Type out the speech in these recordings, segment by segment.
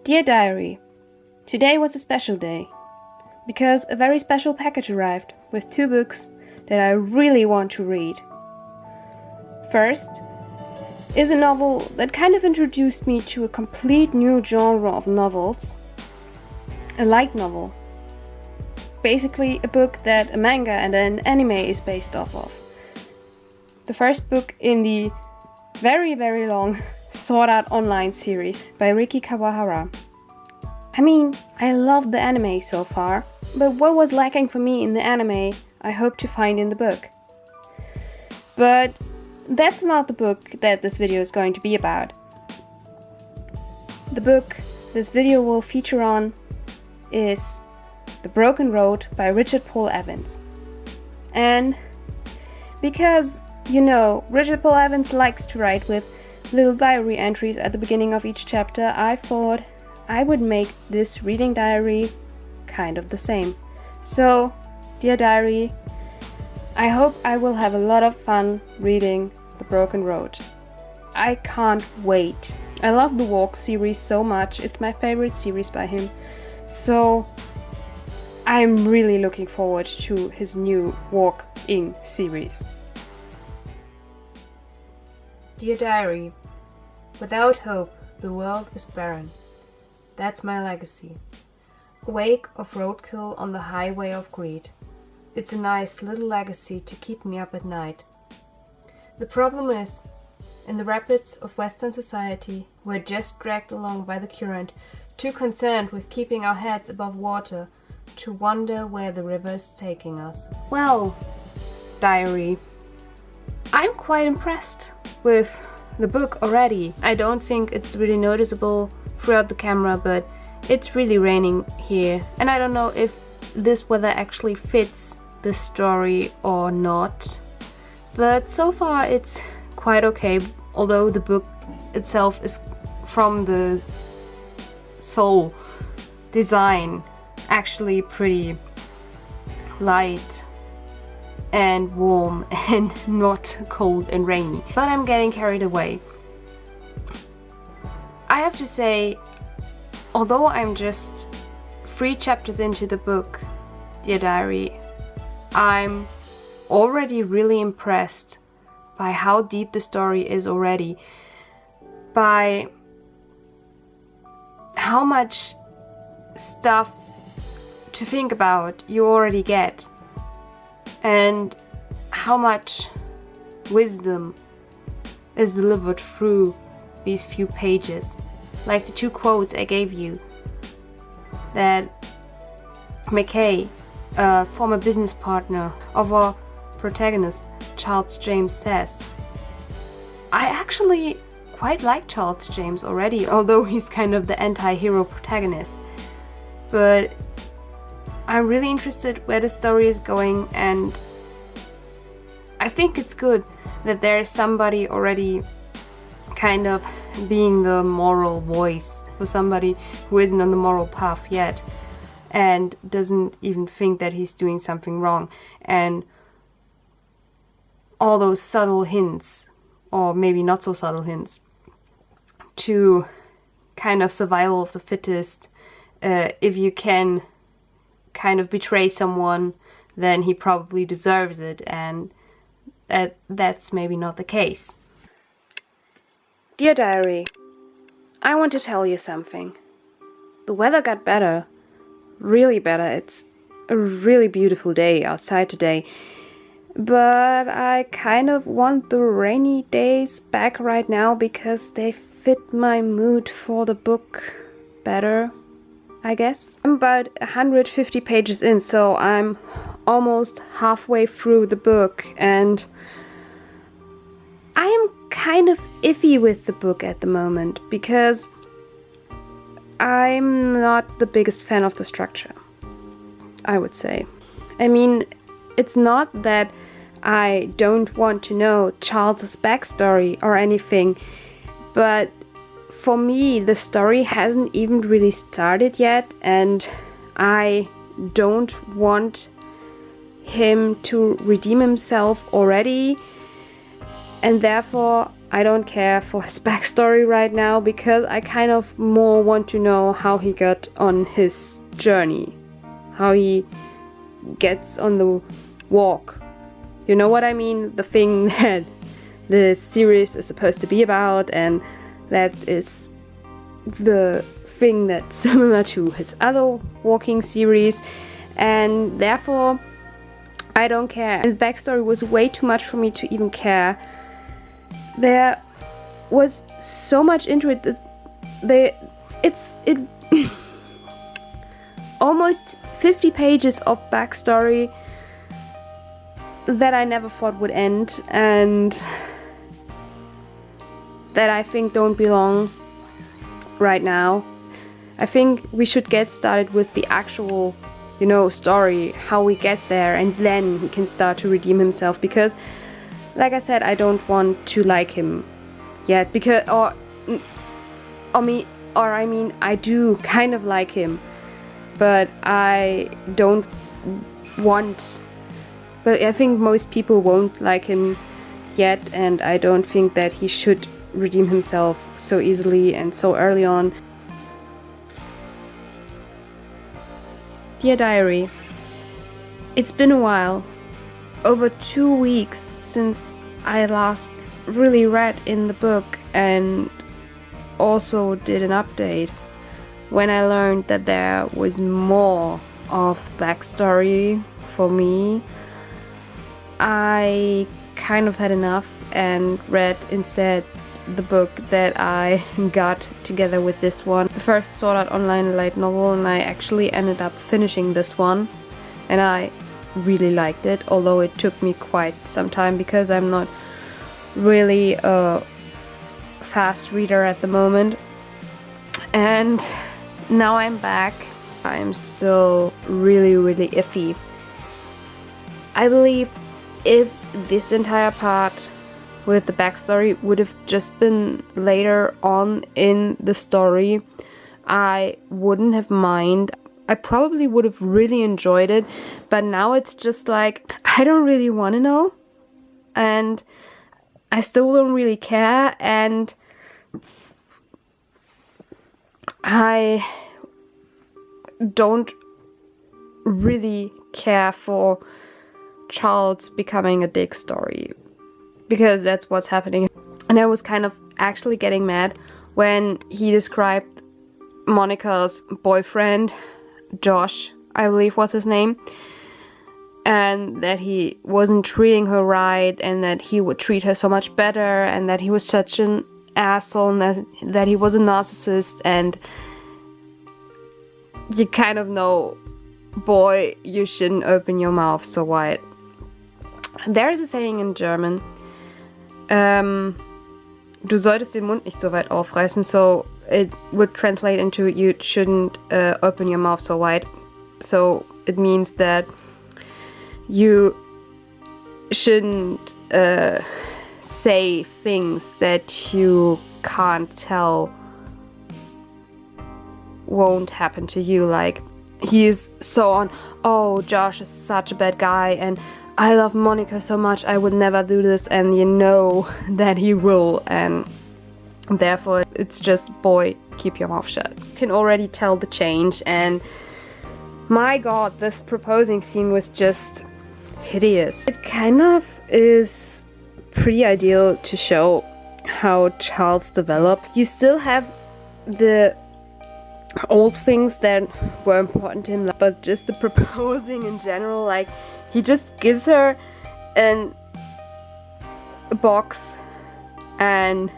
Dear Diary, today was a special day, because a very special package arrived with 2 books that I really want to read. First is a novel that kind of introduced me to a complete new genre of novels, a light novel. Basically a book that a manga and an anime is based off of. The first book in the very, very long Sword Art Online series by Riki Kawahara. I mean, I love the anime so far, but what was lacking for me in the anime, I hope to find in the book. But that's not the book that this video is going to be about. The book this video will feature on is The Broken Road by Richard Paul Evans. And because, you know, Richard Paul Evans likes to write with little diary entries at the beginning of each chapter, I thought I would make this reading diary kind of the same. So, dear diary, I hope I will have a lot of fun reading The Broken Road. I can't wait. I love the Walk series so much. It's my favorite series by him. So, I'm really looking forward to his new Walking series. Dear Diary, without hope, the world is barren. That's my legacy. A wake of roadkill on the highway of greed. It's a nice little legacy to keep me up at night. The problem is, in the rapids of Western society, we're just dragged along by the current, too concerned with keeping our heads above water to wonder where the river is taking us. Well, diary, I'm quite impressed with the book already. I don't think it's really noticeable throughout the camera, but it's really raining here, and I don't know if this weather actually fits the story or not, but so far it's quite okay, although the book itself is from the soul design actually pretty light and warm and not cold and rainy. But I'm getting carried away. I have to say, although I'm just 3 chapters into the book, Dear Diary, I'm already really impressed by how deep the story is already, by how much stuff to think about you already get, and how much wisdom is delivered through these few pages. Like the 2 quotes I gave you that McKay, a former business partner of our protagonist Charles James, says. I actually quite like Charles James already, although he's kind of the anti-hero protagonist. But I'm really interested where the story is going, and I think it's good that there is somebody already kind of being the moral voice for somebody who isn't on the moral path yet and doesn't even think that he's doing something wrong. And all those subtle hints, or maybe not so subtle hints, to kind of survival of the fittest. If you can kind of betray someone, then he probably deserves it, and that's maybe not the case. Dear Diary, I want to tell you something. The weather got better, really better. It's a really beautiful day outside today, but I kind of want the rainy days back right now because they fit my mood for the book better, I guess. I'm about 150 pages in, so I'm almost halfway through the book, and I am kind of iffy with the book at the moment because I'm not the biggest fan of the structure, I would say. I mean, it's not that I don't want to know Charles's backstory or anything, but for me the story hasn't even really started yet, and I don't want him to redeem himself already, and therefore I don't care for his backstory right now, because I kind of more want to know how he got on his journey, how he gets on the walk. You know what I mean? The thing that the series is supposed to be about, and that is the thing that's similar to his other walking series, and therefore I don't care. And the backstory was way too much for me to even care. There was so much into it that it almost 50 pages of backstory that I never thought would end, and that I think don't belong right now. I think we should get started with the actual, story, how we get there, and then he can start to redeem himself, because like I said, I don't want to like him yet, because I mean I do kind of like him, but I don't want, but I think most people won't like him yet, and I don't think that he should redeem himself so easily and so early on. Dear Diary, it's been a while, over 2 weeks since I last really read in the book and also did an update. When I learned that there was more of backstory for me, I kind of had enough and read instead the book that I got together with this one. The first Sword Art Online light novel, and I actually ended up finishing this one, and I really liked it, although it took me quite some time because I'm not really a fast reader at the moment. And now I'm back. I'm still really iffy. I believe if this entire part with the backstory would have just been later on in the story, I wouldn't have mind. I probably would have really enjoyed it, but now it's just like, I don't really want to know, and I still don't really care, and I don't really care for Charles becoming a dick story, because that's what's happening. And I was kind of actually getting mad when he described Monica's boyfriend, Josh, I believe was his name, and that he wasn't treating her right, and that he would treat her so much better, and that he was such an asshole, and that he was a narcissist. And you kind of know, boy, you shouldn't open your mouth so wide. There is a saying in German, du solltest den Mund nicht so weit aufreißen, so it would translate into you shouldn't open your mouth so wide. So it means that you shouldn't say things that you can't tell won't happen to you. Like, he is so on, oh, Josh is such a bad guy, and I love Monica so much, I would never do this, and you know that he will, and therefore it's just, boy, keep your mouth shut. You can already tell the change, and my god, this proposing scene was just hideous. It kind of is pretty ideal to show how Charles developed. You still have the old things that were important to him, but just the proposing in general, like, he just gives her a box and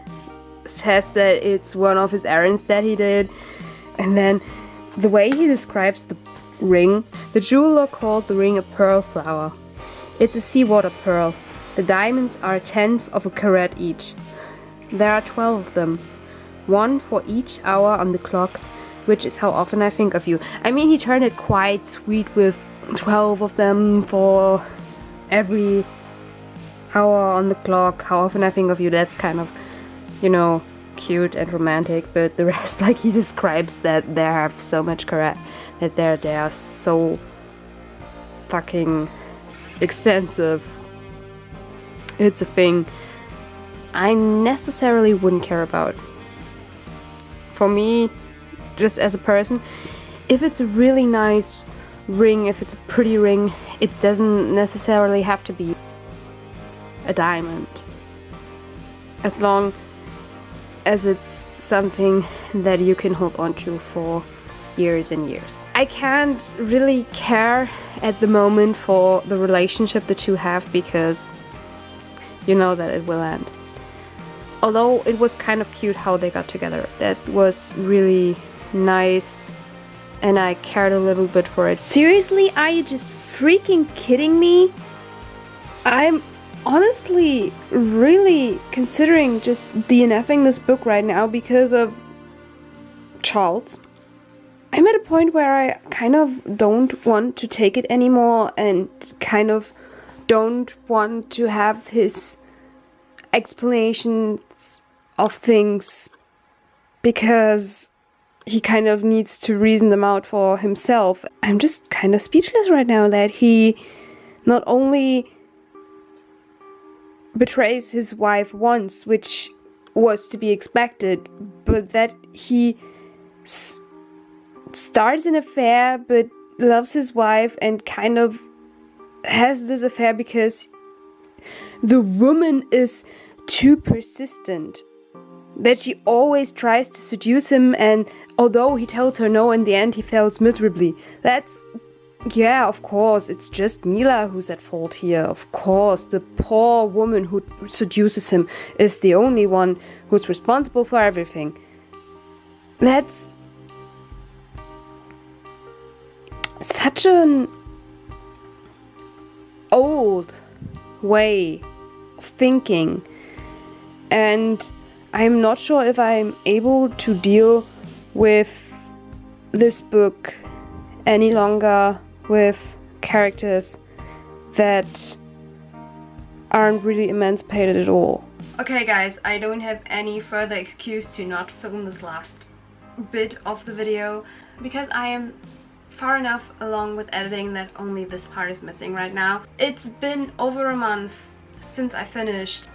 says that it's one of his errands that he did. And then the way he describes the ring, the jeweler called the ring a pearl flower. It's a seawater pearl. The diamonds are 1/10 of a carat each. There are 12 of them, one for each hour on the clock, which is how often I think of you. I mean, he turned it quite sweet with 12 of them for every hour on the clock, how often I think of you. That's kind of, cute and romantic, but the rest, like, he describes that they have so much carat, that they are so fucking expensive. It's a thing. I necessarily wouldn't care about. For me, just as a person, if it's a really nice ring, if it's a pretty ring, it doesn't necessarily have to be a diamond. As long as it's something that you can hold on to for years and years. I can't really care at the moment for the relationship the two have, because you know that it will end. Although it was kind of cute how they got together. That was really nice and I cared a little bit for it. Seriously, are you just freaking kidding me? I'm honestly really considering just DNFing this book right now because of Charles. I'm at a point where I kind of don't want to take it anymore and kind of don't want to have his explanations of things, because he kind of needs to reason them out for himself. I'm just kind of speechless right now that he not only betrays his wife once, which was to be expected, but that he starts an affair but loves his wife and kind of has this affair because the woman is too persistent, that she always tries to seduce him, and although he tells her no, in the end he fails miserably. That's, yeah, of course, it's just Mila who's at fault here. Of course, the poor woman who seduces him is the only one who's responsible for everything. That's such an old way of thinking, and I'm not sure if I'm able to deal with this book any longer with characters that aren't really emancipated at all. Okay guys, I don't have any further excuse to not film this last bit of the video, because I am far enough along with editing that only this part is missing right now. It's been over a month since I finished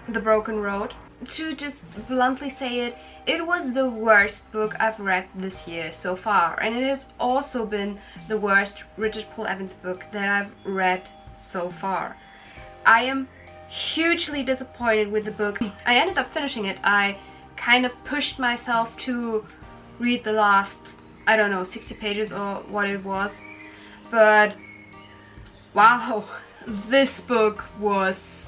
The Broken Road. To just bluntly say it, it was the worst book I've read this year so far, and it has also been the worst Richard Paul Evans book that I've read so far. I am hugely disappointed with the book. I ended up finishing it. I kind of pushed myself to read the last, I don't know, 60 pages or what it was, but wow, this book was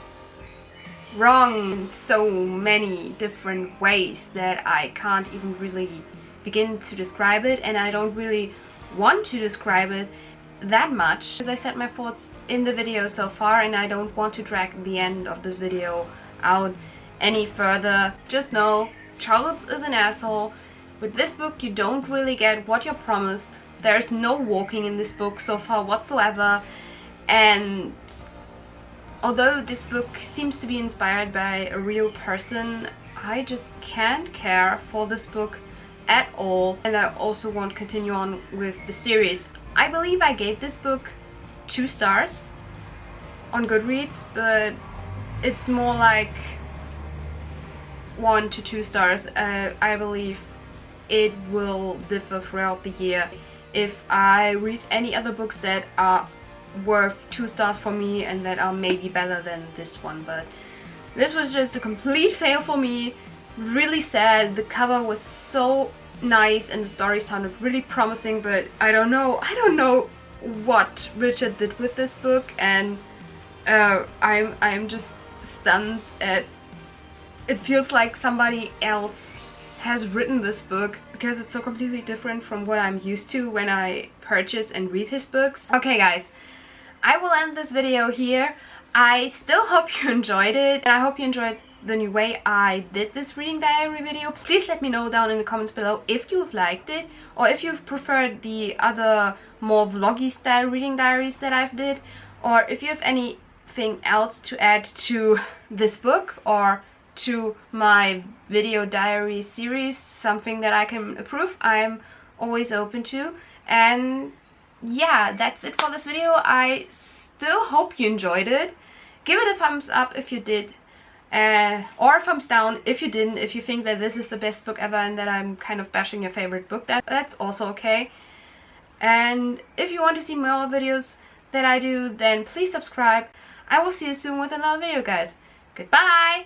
wrong in so many different ways that I can't even really begin to describe it, and I don't really want to describe it that much, as I said my thoughts in the video so far, and I don't want to drag the end of this video out any further. Just know Charles is an asshole. With this book you don't really get what you're promised. There's no walking in this book so far whatsoever, and although this book seems to be inspired by a real person, I just can't care for this book at all, and I also won't continue on with the series. I believe I gave this book 2 stars on Goodreads, but it's more like 1 to 2 stars. I believe it will differ throughout the year. If I read any other books that are worth 2 stars for me and that are maybe better than this one, but this was just a complete fail for me. Really sad. The cover was so nice and the story sounded really promising, but I don't know what Richard did with this book, and I'm just stunned at it. Feels like somebody else has written this book, because it's so completely different from what I'm used to when I purchase and read his books. Okay guys, I will end this video here. I still hope you enjoyed it, and I hope you enjoyed the new way I did this reading diary video. Please let me know down in the comments below if you've liked it, or if you've preferred the other more vloggy style reading diaries that I've did, or if you have anything else to add to this book or to my video diary series, something that I can approve. I'm always open to. And yeah, that's it for this video. I still hope you enjoyed it. Give it a thumbs up if you did. Or thumbs down if you didn't, if you think that this is the best book ever and that I'm kind of bashing your favorite book. That's also okay. And if you want to see more videos that I do, then please subscribe. I will see you soon with another video, guys. Goodbye!